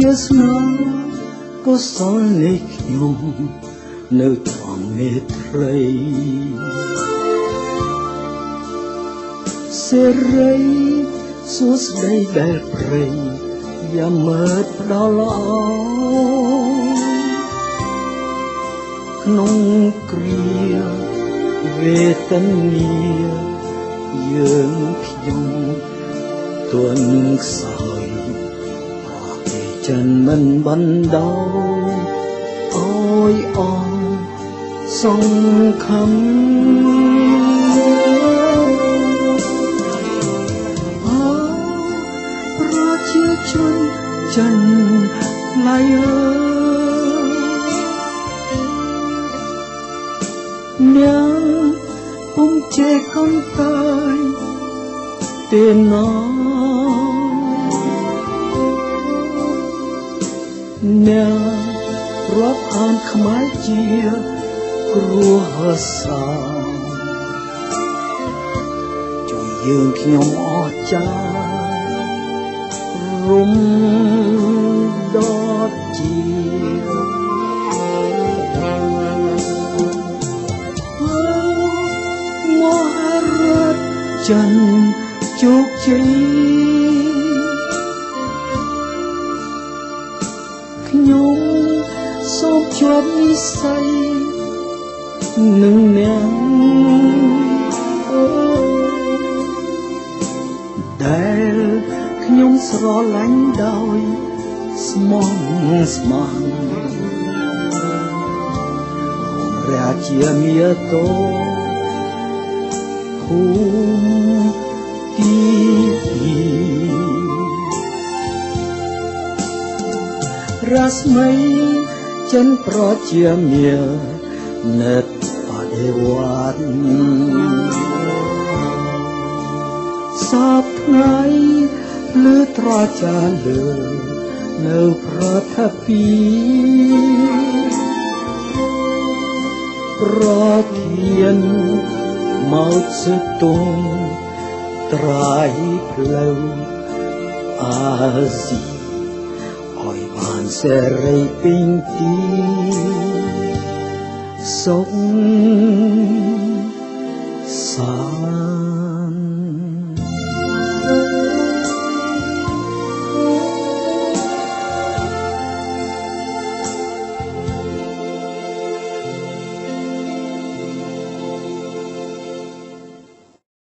វាសនាកុសលនៃខ្ញុំនៅធម្មមេត្រីសេរីសួស្ដីដែលព្រៃយ៉ាមើលផ្ដល់ល្អក្នុងគ្រាវេទនាយើងខ្ញុំទន់ខ្សោយអស់ពីចិនមិនបណ្ដោអើយអងសង្ឃឹមប្រជាជនចិនឡៃអើញ៉ាំពុំចេះកុំតាយទេណាញ៉ាំរាប់អានខ្មែរជាគ្រួសារជួយយើងខ្ញុំអស់ចារំដតជាមហារដ្ឋចិនជោគជ័យខ្ញុំសូមជាប់និស្ស័យនឹងអ្នកដែលខ្ញុំស្រឡាញ់ដោយស្មោះស្ម័គ្ររាជាមាតោភូមិទីរស្មីចិនប្រជាមានិតបដិវត្តសពថ្ងៃលឺត្រចាលើនៅប្រថាពីប្រធានមកសិទុំត្រៃផ្លូវអាស៊ីឲ្យបានសេរីពេញទីសុខសា